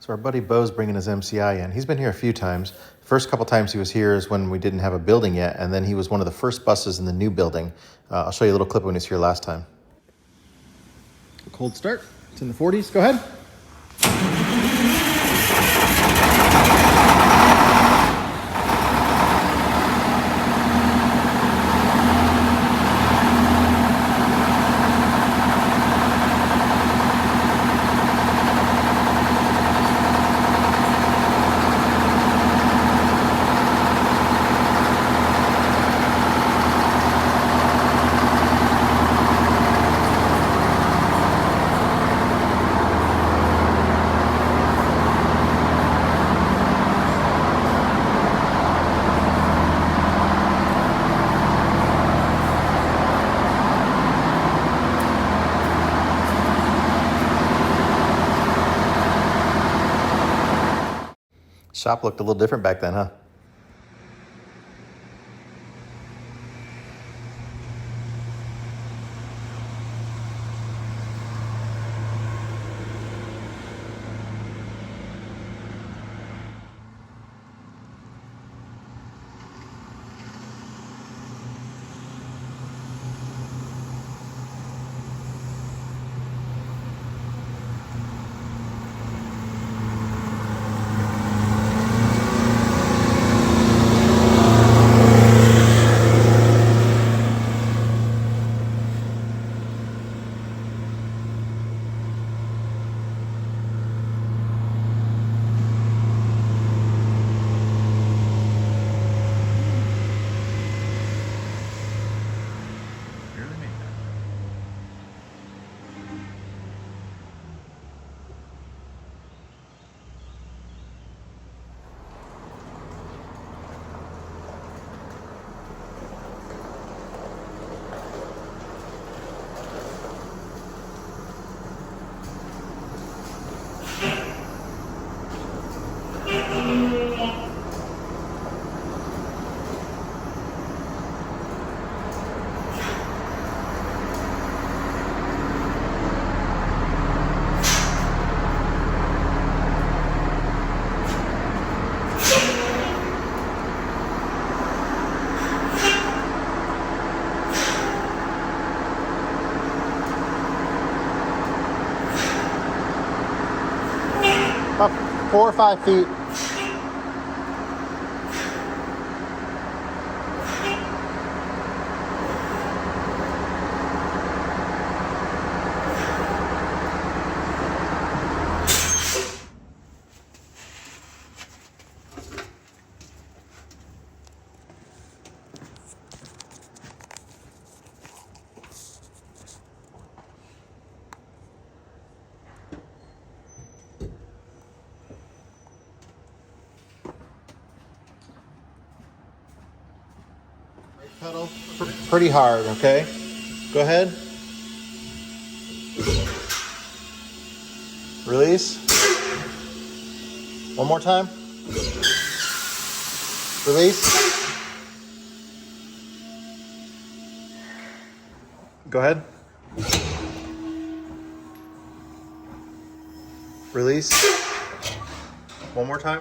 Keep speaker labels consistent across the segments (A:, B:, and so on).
A: So our buddy Bo's bringing his MCI in. He's been here a few times. First couple times he was here is when we didn't have a building yet, and then he was one of the first buses in the new building. I'll show you a little clip when he was here last time. Cold start. It's in the 40s. Go ahead. Shop looked a little different back then, huh? About 4 or 5 feet. Pedal pretty hard, okay? Go ahead. Release. One more time. Release. Go ahead. Release. One more time.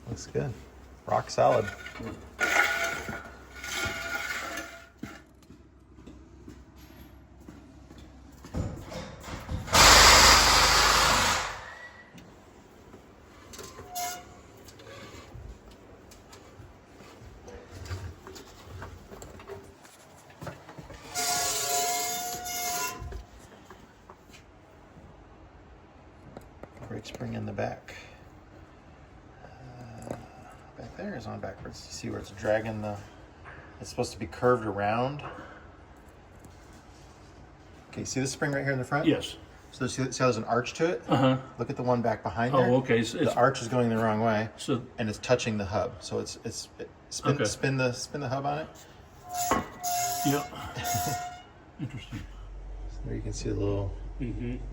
A: Looks good. Rock solid. Great spring in the back. Back there is on backwards. You see where it's dragging the, it's supposed to be curved around. Okay, see the spring right here in the front?
B: Yes.
A: So see how there's an arch to it? Look at the one back behind there.
B: Oh, okay. So
A: the arch is going the wrong way,
B: so
A: and it's touching the hub. So spin the hub on it.
B: Yeah. Interesting.
A: So there you can see a little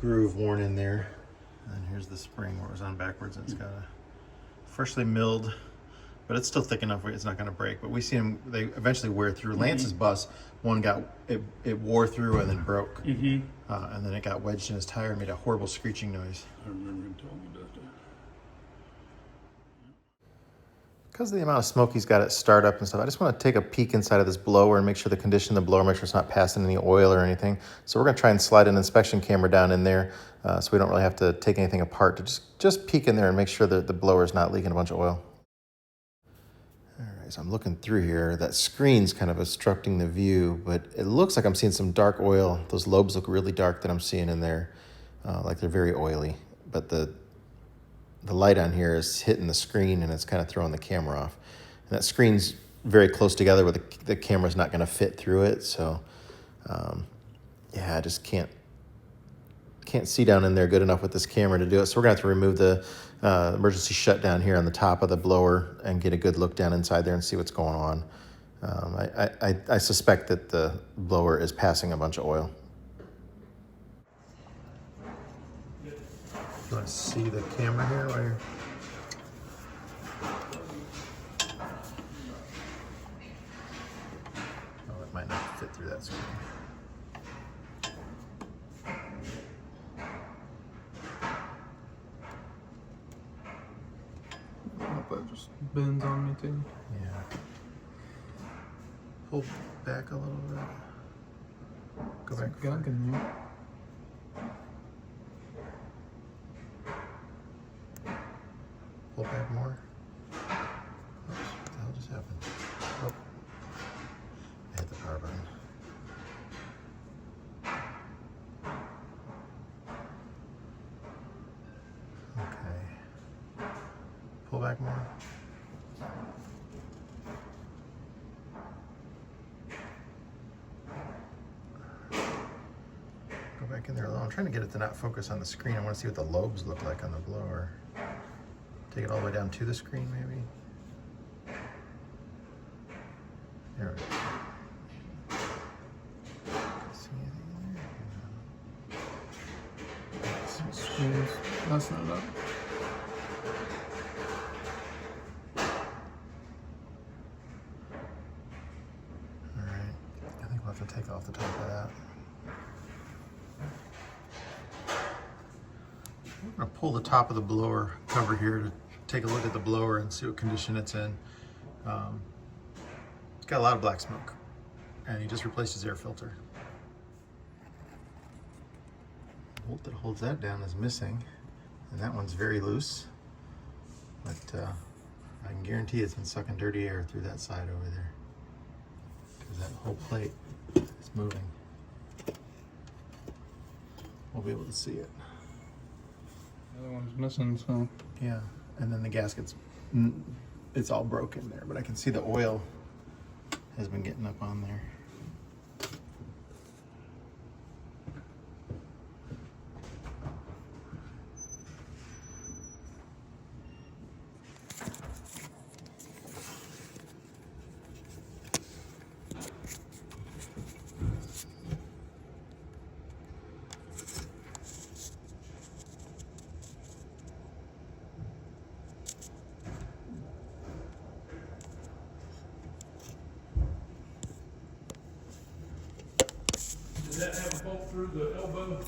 A: groove worn in there. And here's the spring where it was on backwards, and it's got a freshly milled, but it's still thick enough where it's not going to break. But we see them; they eventually wear through. Lance's bus, one got it wore through and then broke, and then it got wedged in his tire and made a horrible screeching noise.
B: I remember him telling me about that.
A: Because of the amount of smoke he's got at startup and stuff, I just want to take a peek inside of this blower and make sure the condition of the blower, make sure it's not passing any oil or anything. So we're going to try and slide an inspection camera down in there so we don't really have to take anything apart to just peek in there and make sure that the blower is not leaking a bunch of oil. All right, so I'm looking through here. That screen's kind of obstructing the view, but it looks like I'm seeing some dark oil. Those lobes look really dark that I'm seeing in there, like they're very oily. But the light on here is hitting the screen and it's kind of throwing the camera off. And that screen's very close together where the camera's not going to fit through it. So, yeah, I just can't see down in there good enough with this camera to do it. So we're going to have to remove the emergency shutdown here on the top of the blower and get a good look down inside there and see what's going on. I suspect that the blower is passing a bunch of oil. You want to see the camera here while you're... Oh, it might not fit through that screen.
C: That just bends on me too.
A: Yeah. Pull back a little bit. Go back.
C: It's gunk in there.
A: Pull back more. Oops, what the hell just happened? Oh. I hit the power button. Okay. Pull back more. Go back in there a little. I'm trying to get it to not focus on the screen. I want to see what the lobes look like on the blower. Take it all the way down to the screen, maybe. There we go. See anything in there?
C: Screen is messing it up.
A: All right. I think we'll have to take off the top of that. We're going to pull the top of the blower cover here to take a look at the blower and see what condition it's in. It's got a lot of black smoke, and he just replaced his air filter. The bolt that holds that down is missing, and that one's very loose, but I can guarantee it's been sucking dirty air through that side over there because that whole plate is moving. We'll be able to see it.
C: The other one's missing, so.
A: Yeah, and then the gasket's, it's all broken there, but I can see the oil has been getting up on there.
B: Did that have a bolt through the elbow?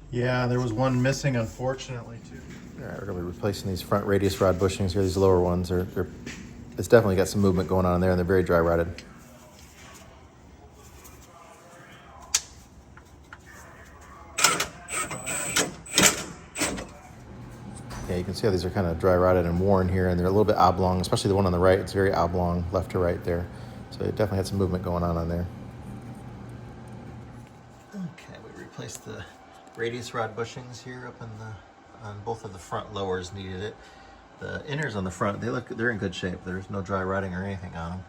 A: Yeah, there was one missing, unfortunately, too. All right, we're going to be replacing these front radius rod bushings here. These lower ones it's definitely got some movement going on in there, and they're very dry rotted. Yeah, you can see how these are kind of dry rotted and worn here, and they're a little bit oblong, especially the one on the right. It's very oblong, left to right there. So it definitely had some movement going on there. Okay, we replaced the radius rod bushings here up on both of the front lowers needed it. The inners on the front, they're in good shape. There's no dry rotting or anything on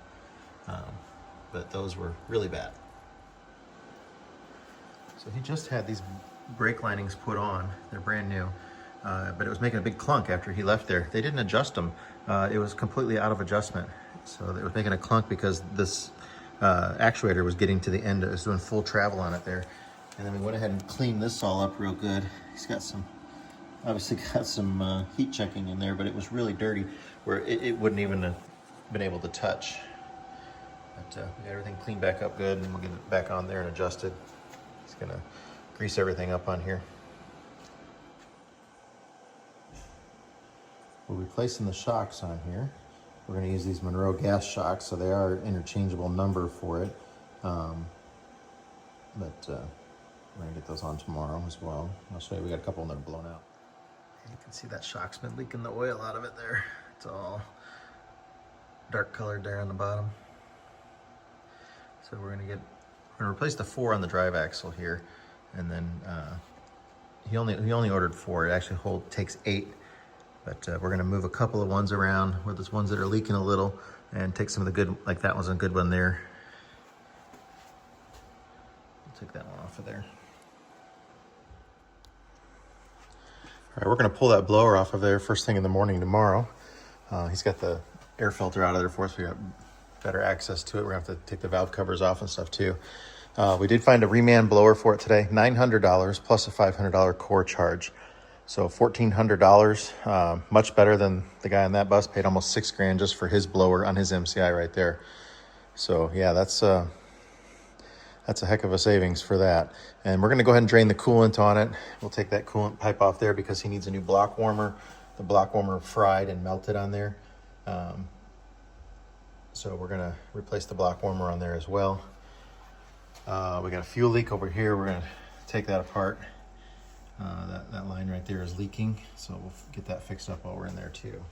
A: them, but those were really bad. So he just had these brake linings put on. They're brand new. But it was making a big clunk after he left there. They didn't adjust them. It was completely out of adjustment. So it was making a clunk because this actuator was getting to the end. It was doing full travel on it there. And then we went ahead and cleaned this all up real good. He's got some, obviously got some heat checking in there, but it was really dirty where it wouldn't even have been able to touch. But we got everything cleaned back up good, and we'll get it back on there and adjusted. Just gonna grease everything up on here. We're replacing the shocks on here. We're going to use these Monroe gas shocks, so they are interchangeable number for it. We're going to get those on tomorrow as well. I'll show you, we got a couple that are blown out. And you can see that shock's been leaking the oil out of it there. It's all dark colored there on the bottom. So we're going to replace the 4 on the drive axle here, and then he only ordered 4. It actually takes 8. But we're going to move a couple of ones around where there's ones that are leaking a little, and take some of the good, like that one's a good one there. We'll take that one off of there. All right, we're going to pull that blower off of there first thing in the morning tomorrow. He's got the air filter out of there for us. We got better access to it. We're going to have to take the valve covers off and stuff too. We did find a reman blower for it today, $900 plus a $500 core charge. So $1,400, much better than the guy on that bus. Paid almost $6 grand just for his blower on his MCI right there. So yeah, that's a heck of a savings for that. And we're gonna go ahead and drain the coolant on it. We'll take that coolant pipe off there because he needs a new block warmer. The block warmer fried and melted on there. So we're gonna replace the block warmer on there as well. We got a fuel leak over here. We're gonna take that apart. That line right there is leaking, so we'll get that fixed up while we're in there too.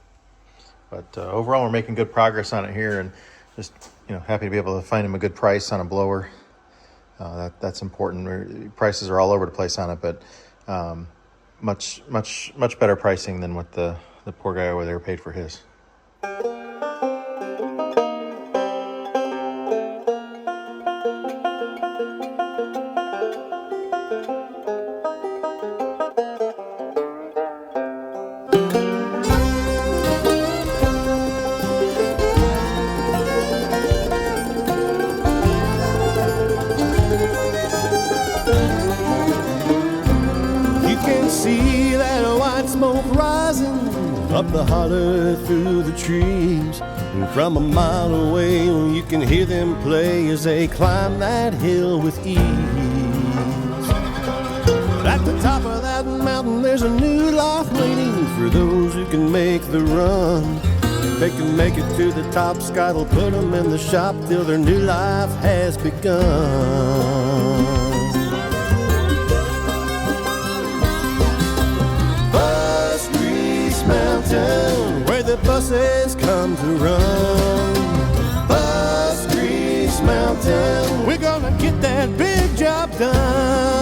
A: But overall, we're making good progress on it here, and just happy to be able to find him a good price on a blower. That's important. Prices are all over the place on it, but much better pricing than what the poor guy over there paid for his.
D: See that white smoke rising up the holler through the trees, and from a mile away you can hear them play as they climb that hill with ease. But at the top of that mountain there's a new life waiting for those who can make the run. If they can make it to the top, Scott will put them in the shop till their new life has begun. Mountain, where the buses come to run. Bus Grease Mountain, we're gonna get that big job done.